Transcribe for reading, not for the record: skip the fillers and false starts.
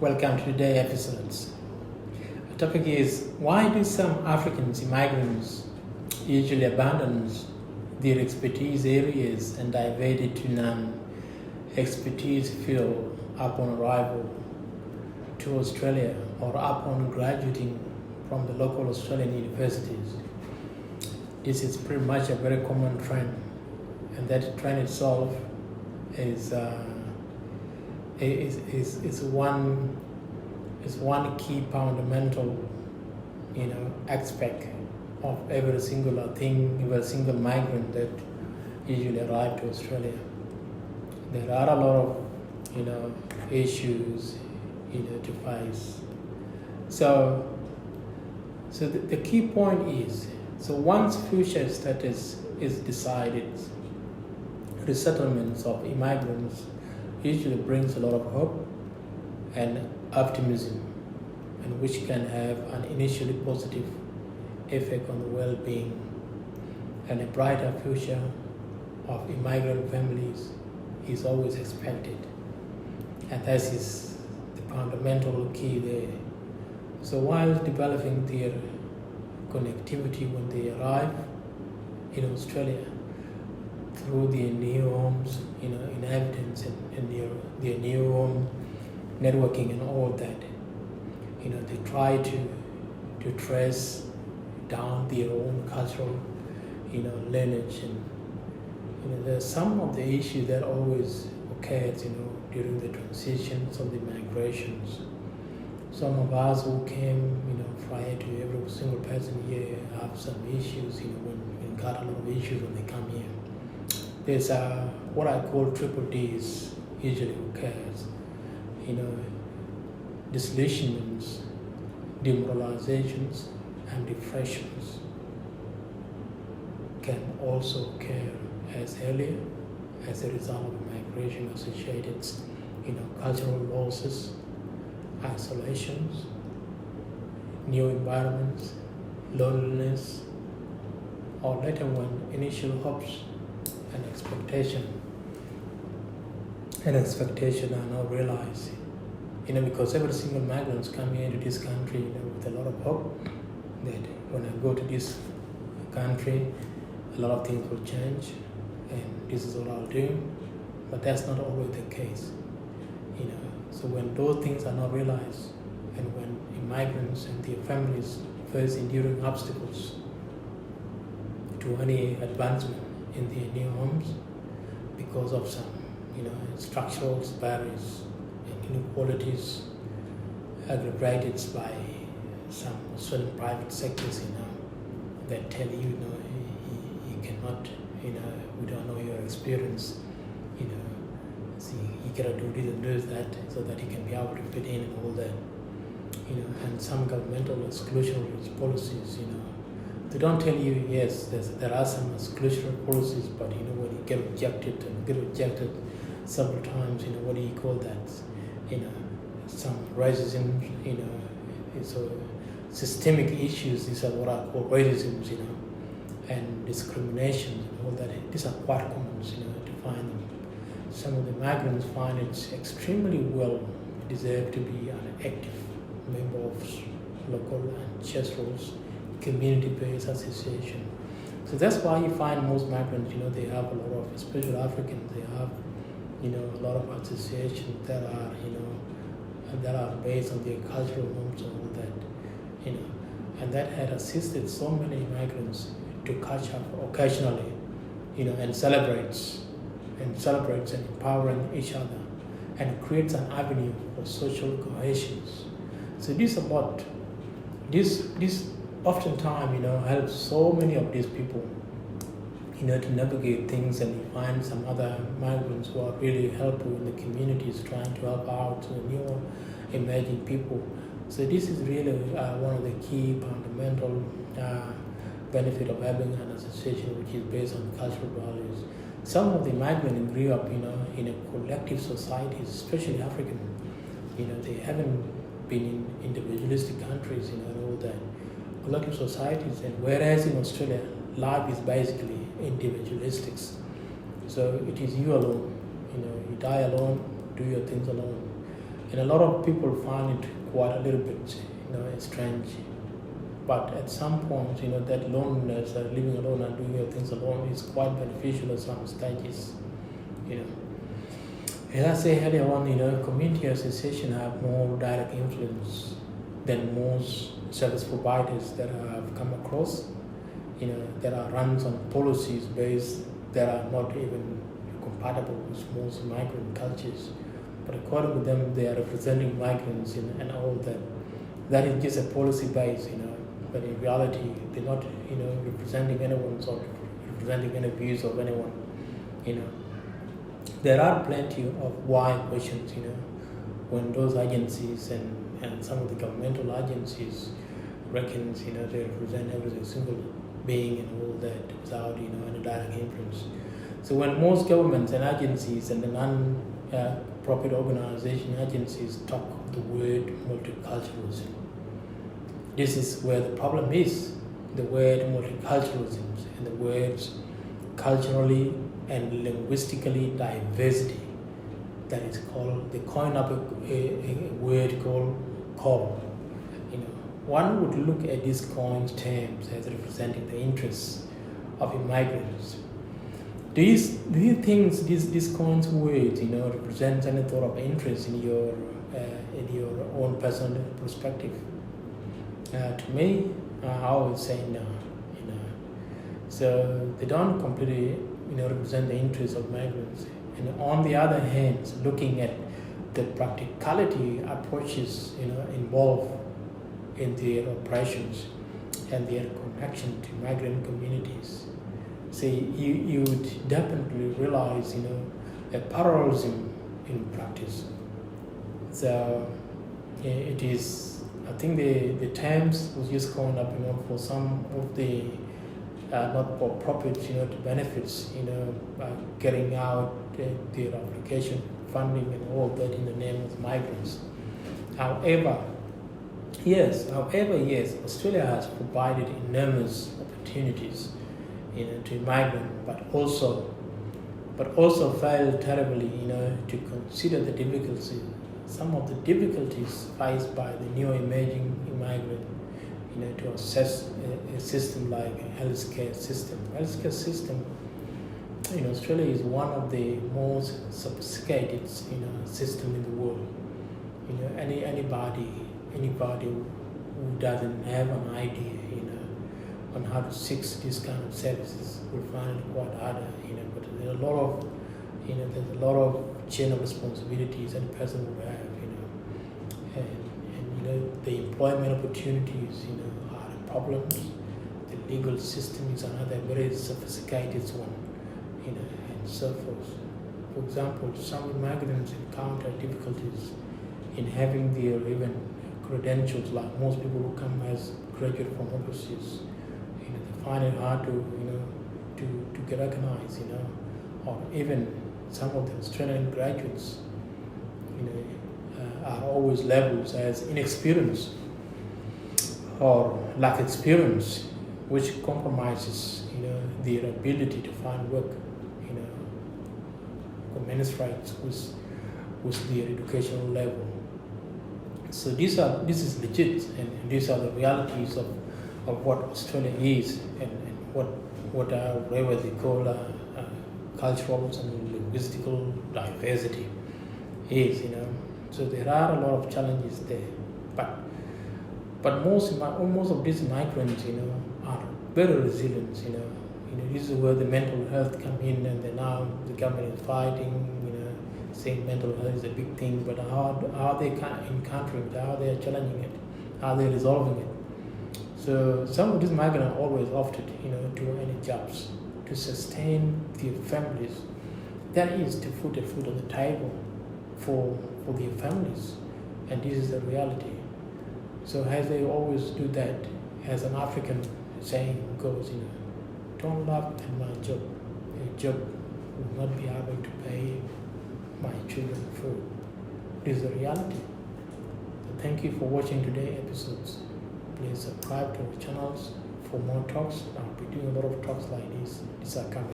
Welcome to today's episodes. The topic is why do some Africans immigrants usually abandon their expertise areas and divert it to non-expertise field upon arrival to Australia or upon graduating from the local Australian universities? This is pretty much a very common trend, and that trend itself is one key fundamental, aspect of every single migrant that usually arrive to Australia. There are a lot of, issues, to face. So the key point is, so once future status is decided, resettlements of immigrants usually brings a lot of hope and optimism, and which can have an initially positive effect on the well-being and a brighter future of immigrant families is always expected. And that is the fundamental key there. So while developing their connectivity when they arrive in Australia, through their new homes, inhabitants and their new home networking and all that, they try to trace down their own cultural, lineage, and there's some of the issues that always occurs, during the transitions of the migrations. Some of us who came, prior to every single person here have some issues, when we got a lot of issues when they come here. There's what I call triple Ds usually occurs. Disillusionments, demoralizations, and depressions can also occur as early as a result of migration associated, cultural losses, isolations, new environments, loneliness, or later when initial hopes and expectation are not realized. Because every single migrants come here to this country, with a lot of hope that when I go to this country, a lot of things will change, and this is what I'll do. But that's not always the case. So when those things are not realized, and when immigrants and their families face enduring obstacles to any advancement in their new homes because of some, structural barriers and inequalities aggravated by some certain private sectors, that tell you, you cannot, we don't know your experience, see, you gotta do this and do that so that you can be able to fit in and all that, and some governmental exclusionary policies, they don't tell you, yes, there are some exclusionary policies, but when you get rejected several times, what do you call that? Some racism, so systemic issues, these are what I call racisms, and discrimination and all that. These are quite common, to find them. Some of the migrants find it extremely well deserve to be an active member of local and church community-based association. So that's why you find most migrants, they have a lot of, especially Africans, they have, a lot of associations that are, that are based on their cultural homes and all that, and that had assisted so many migrants to catch up occasionally, and celebrates and empowering each other and creates an avenue for social cohesion. So this oftentimes, helps so many of these people, to navigate things, and you find some other migrants who are really helpful in the communities, trying to help out new emerging people. So this is really one of the key fundamental benefit of having an association which is based on cultural values. Some of the migrants grew up, in a collective society, especially African. They haven't been in individualistic countries, and all that. Collective societies, and whereas in Australia, life is basically individualistic. So it is you alone. You die alone, do your things alone. And a lot of people find it quite a little bit, strange. But at some point, that loneliness, living alone and doing your things alone is quite beneficial at some stages, As I say earlier on, community association have more direct influence than most service providers that I have come across, that are run on policies based that are not even compatible with most migrant cultures. But according to them, they are representing migrants and all that. That is just a policy base, But in reality, they're not, representing anyone's or representing any views of anyone, There are plenty of why questions, when those agencies and some of the governmental agencies reckons, they represent every single being and all that without, any direct influence. So when most governments and agencies and the non-profit organization agencies talk the word multiculturalism, this is where the problem is. The word multiculturalism and the words culturally and linguistically diversity. That is called, they coin up a word called call. One would look at these coined terms as representing the interests of immigrants. Do you think these coined words, represent any sort of interest in your own personal perspective? To me, I always say no. So they don't completely, represent the interests of migrants. And on the other hand, looking at the practicality approaches, involved in their operations and their connection to migrant communities. See, you would definitely realize, a parallelism in practice. So it is, I think the terms was just going up, for some of the not-for-profit, benefits, getting out their application funding and all that in the name of migrants. However, yes, Australia has provided enormous opportunities, to migrants, but also failed terribly, to consider the difficulties, some of the difficulties faced by the new emerging immigrant, to assess a system like a healthcare system. Healthcare system in Australia is one of the most sophisticated, system in the world. Anybody who doesn't have an idea, on how to seek this kind of services will find it quite harder, But there's a lot of chain of responsibilities that a person will have, and the employment opportunities, are the problems. The legal system is another very sophisticated one, and so forth. For example, some migrants encounter difficulties in having their even credentials, like most people who come as graduate from overseas. They find it hard to get recognized, or even some of the Australian graduates, are always labeled as inexperienced or lack experience, which compromises, their ability to find work, commensurate with their educational level. So this is legit, and these are the realities of what Australia is, and whatever they call cultural and linguistical diversity is, So there are a lot of challenges there, but most of these migrants, are very resilient, This is where the mental health come in, and then now the government is fighting, saying mental health is a big thing, but how are they encountering it? How are they challenging it? How are they resolving it? So some of these migrants are always opted, to any jobs to sustain their families. That is to put a food on the table for their families, and this is the reality. So as they always do that, as an African saying goes, don't laugh at my job. A job will not be able to pay my children food. This is the reality. So thank you for watching today's episodes. Please subscribe to our channels for more talks. I'll be doing a lot of talks like this. These are coming.